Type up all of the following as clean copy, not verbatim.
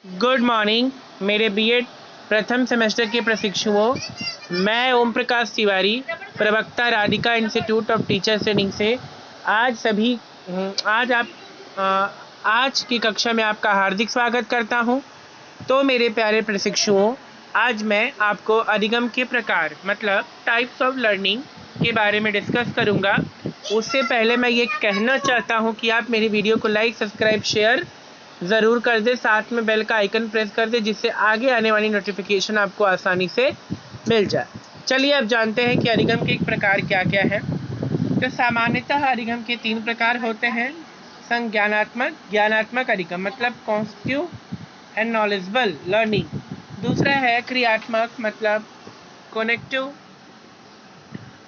Good morning मेरे BEd प्रथम semester के प्रशिक्षुओं। मैं ओम प्रकाश तिवारी, प्रवक्ता Radhika institute of teacher training से आज की कक्षा में आपका हार्दिक स्वागत करता हूं। तो मेरे प्यारे प्रशिक्षुओं, आज मैं आपको अधिगम के प्रकार मतलब टाइप्स ऑफ लर्निंग के बारे में डिस्कस करूंगा। उससे पहले मैं ये कहना चाहता हूं कि आप मेरी वीडियो को लाइक, सब्सक्राइब, शेयर ज़रूर कर दे, साथ में बेल का आइकन प्रेस कर दे, जिससे आगे आने वाली नोटिफिकेशन आपको आसानी से मिल जाए। चलिए अब जानते हैं कि अधिगम के प्रकार क्या क्या है। तो सामान्यतः अधिगम के 3 प्रकार होते हैं। संज्ञानात्मक, ज्ञानात्मक अधिगम मतलब कॉन्स्टिट्यूटिव एंड नॉलेजेबल लर्निंग। दूसरा है क्रियात्मक मतलब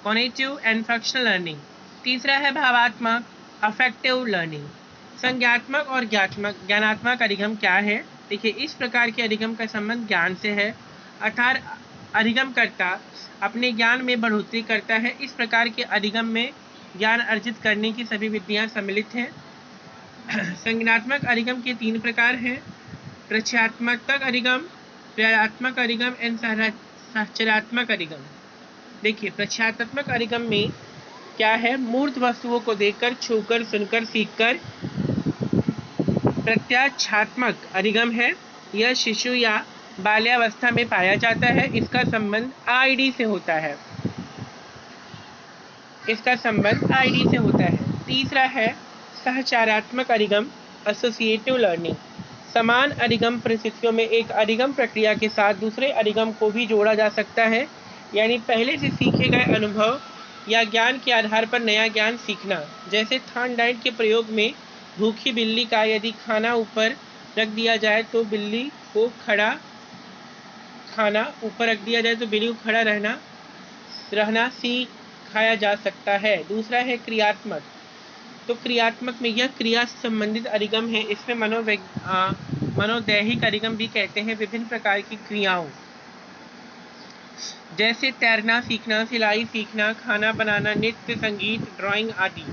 कॉग्निटिव एंड फंक्शनल लर्निंग। तीसरा है भावात्मक अफेक्टिव लर्निंग। संज्ञात्मक और ज्ञानात्मक अधिगम क्या है? देखिए, इस प्रकार के अधिगम का संबंध ज्ञान से है, अर्थात अधिगमकर्ता अपने ज्ञान में बढ़ोतरी करता है। इस प्रकार के अधिगम में ज्ञान अर्जित करने की सभी विधियां सम्मिलित हैं। संज्ञानात्मक अधिगम के 3 प्रकार हैं: प्रचयात्मक अधिगम, प्रयोगात्मक अधिगम एंड साहचर्यात्मक अधिगम। देखिए, प्रचयात्मक अधिगम में क्या है? मूर्त वस्तुओं को देखकर, छूकर, सुनकर, सीखकर। प्रत्याच्छात्मक अधिगम है, यह शिशु या बाल्यावस्था में पाया जाता है। इसका संबंध आईडी से होता है। तीसरा है सहचारात्मक अधिगम, एसोसिएटिव लर्निंग। समान अधिगम परिस्थितियों में एक अधिगम प्रक्रिया के साथ दूसरे अधिगम को भी जोड़ा जा सकता है, यानी पहले से सीखे गए अनुभव या ज्ञान के आधार पर नया ज्ञान सीखना। जैसे थॉर्नडाइक के प्रयोग में भूखी बिल्ली का यदि खाना ऊपर रख दिया जाए तो बिल्ली को खड़ा रहना सिखाया जा सकता है। दूसरा है क्रियात्मक। तो क्रियात्मक में यह क्रिया से संबंधित अधिगम है। इसमें मनोदैहिक अधिगम भी कहते हैं। विभिन्न प्रकार की क्रियाओं जैसे तैरना सीखना, सिलाई सीखना, खाना बनाना, नृत्य, संगीत, ड्राइंग आदि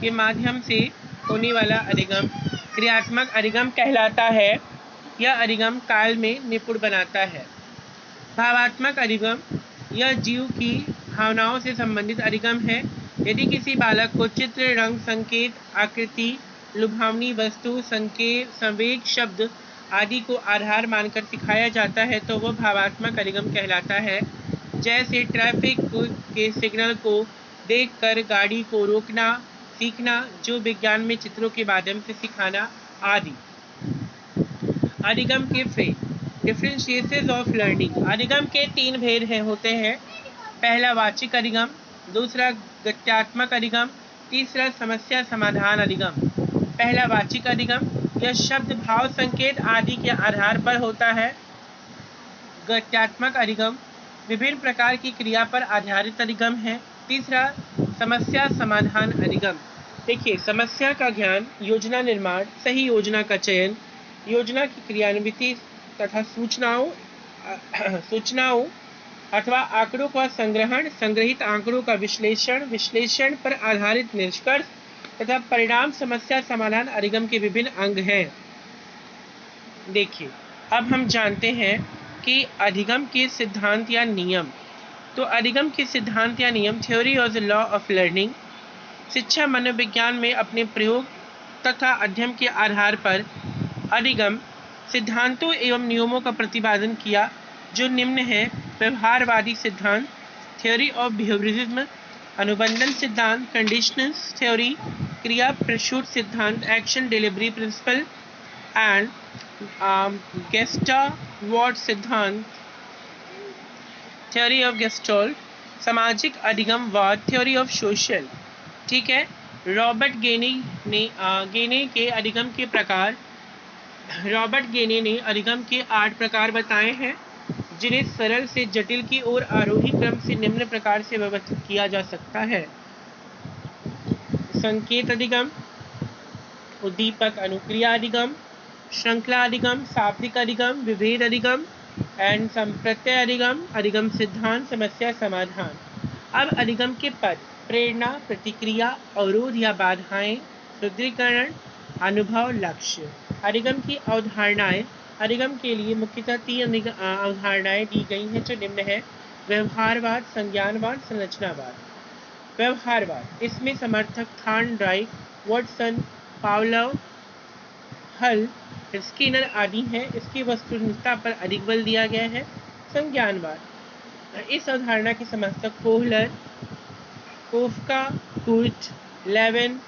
के माध्यम से होने वाला अधिगम क्रियात्मक अधिगम कहलाता है। यह अधिगम काल में निपुण बनाता है। भावात्मक अधिगम, यह जीव की भावनाओं से संबंधित अधिगम है। यदि किसी बालक को चित्र, रंग, संकेत, आकृति, लुभावनी वस्तु, संवेग, शब्द आदि को आधार मानकर सिखाया जाता है तो वह भावात्मक अधिगम कहलाता है। जैसे ट्रैफिक के सिग्नल को देखकर गाड़ी को रोकना सीखना, जो विज्ञान में चित्रों के माध्यम से सिखाना आदि। अधिगम के डिफरेंशिएशंस ऑफ लर्निंग। अधिगम के 3 भेद होते हैं। पहला वाचिक अधिगम, दूसरा गत्यात्मक अधिगम, तीसरा समस्या समाधान अधिगम। पहला वाचिक अधिगम, यह शब्द, भाव, संकेत आदि के आधार पर होता है। गत्यात्मक अधिगम विभिन्न प्रकार की क्रिया पर आधारित अधिगम है। तीसरा समस्या समाधान अधिगम। देखिए, समस्या का ज्ञान, योजना निर्माण, सही योजना का चयन, योजना की क्रियान्विति तथा सूचनाओं अथवा आंकड़ों का संग्रहण, संग्रहित आंकड़ों का विश्लेषण पर आधारित निष्कर्ष तथा परिणाम समस्या समाधान अधिगम के विभिन्न अंग हैं। देखिए, अब हम जानते हैं कि अधिगम के सिद्धांत या नियम। तो अधिगम के सिद्धांत या नियम, थ्योरी और लॉ ऑफ लर्निंग। शिक्षा मनोविज्ञान में अपने प्रयोग तथा अध्ययन के आधार पर अधिगम सिद्धांतों एवं नियमों का प्रतिपादन किया, जो निम्न है: व्यवहारवादी सिद्धांत, थ्योरी ऑफ बिहेवियरिज्म, अनुबंधन सिद्धांत, कंडीशनल थ्योरी, क्रिया प्रसूत सिद्धांत, action delivery principle and gestalt सिद्धांत, थ्योरी ऑफ गेस्टाल्ट, सामाजिक अधिगमवाद, थ्योरी ऑफ सोशल। ठीक है। रॉबर्ट गेने के अधिगम के प्रकार। रॉबर्ट गेने ने अधिगम के 8 प्रकार बताए हैं, जिन्हें सरल से जटिल की ओर आरोही क्रम से निम्न प्रकार से व्यवस्थित किया जा सकता है: संकेत अधिगम, उद्दीपक अनुक्रिया अधिगम, श्रृंखला अधिगम, शाब्दिक अधिगम, विभेद अधिगम एंड संप्रत्यय अधिगम, अधिगम सिद्धांत, समस्या समाधान। अब अधिगम के पद: प्रेरणा, प्रतिक्रिया, अवरोध या बाधाएं, सुदृढ़ीकरण, अनुभव, लक्ष्य। अधिगम की अवधारणाएं: अधिगम के लिए मुख्यतः 3 अवधारणाएं दी गई हैं जो निम्न है: व्यवहारवाद, संज्ञानवाद, संरचनावाद। व्यवहारवाद, इसमें समर्थक थॉर्नडाइक, वाटसन, पावलोव, हल, स्किनर आदि हैं। इसकी वस्तुनिष्ठता पर अधिक बल दिया गया है। संज्ञानवाद, इस अवधारणा के समर्थक Kohler, Koffka, Kurt, Lewin,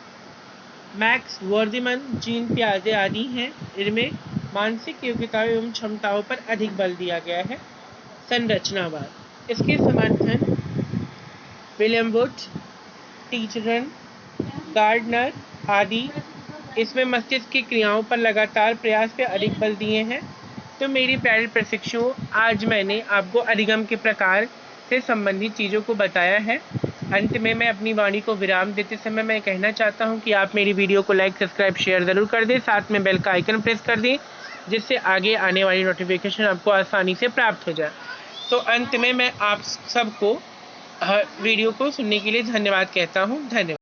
Max Wertheimer, Jean पियाजे आदि हैं। इनमें मानसिक योग्यताओं एवं क्षमताओं पर अधिक बल दिया गया है। संरचनावाद, इसके समर्थन विलियम वुड, टीचरन, गार्डनर आदि इसमें मस्तिष्क की क्रियाओं पर लगातार प्रयास पे अधिक बल दिए हैं। तो मेरी प्यारे प्रशिक्षुओं, आज मैंने आपको अधिगम के प्रकार से संबंधित चीज़ों को बताया है। अंत में मैं अपनी वाणी को विराम देते समय मैं कहना चाहता हूं कि आप मेरी वीडियो को लाइक, सब्सक्राइब, शेयर ज़रूर कर दें। साथ में बेल का आइकन प्रेस कर दें, जिससे आगे आने वाली नोटिफिकेशन आपको आसानी से प्राप्त हो जाए। तो अंत में मैं आप सबको वीडियो को सुनने के लिए धन्यवाद कहता हूँ। धन्यवाद।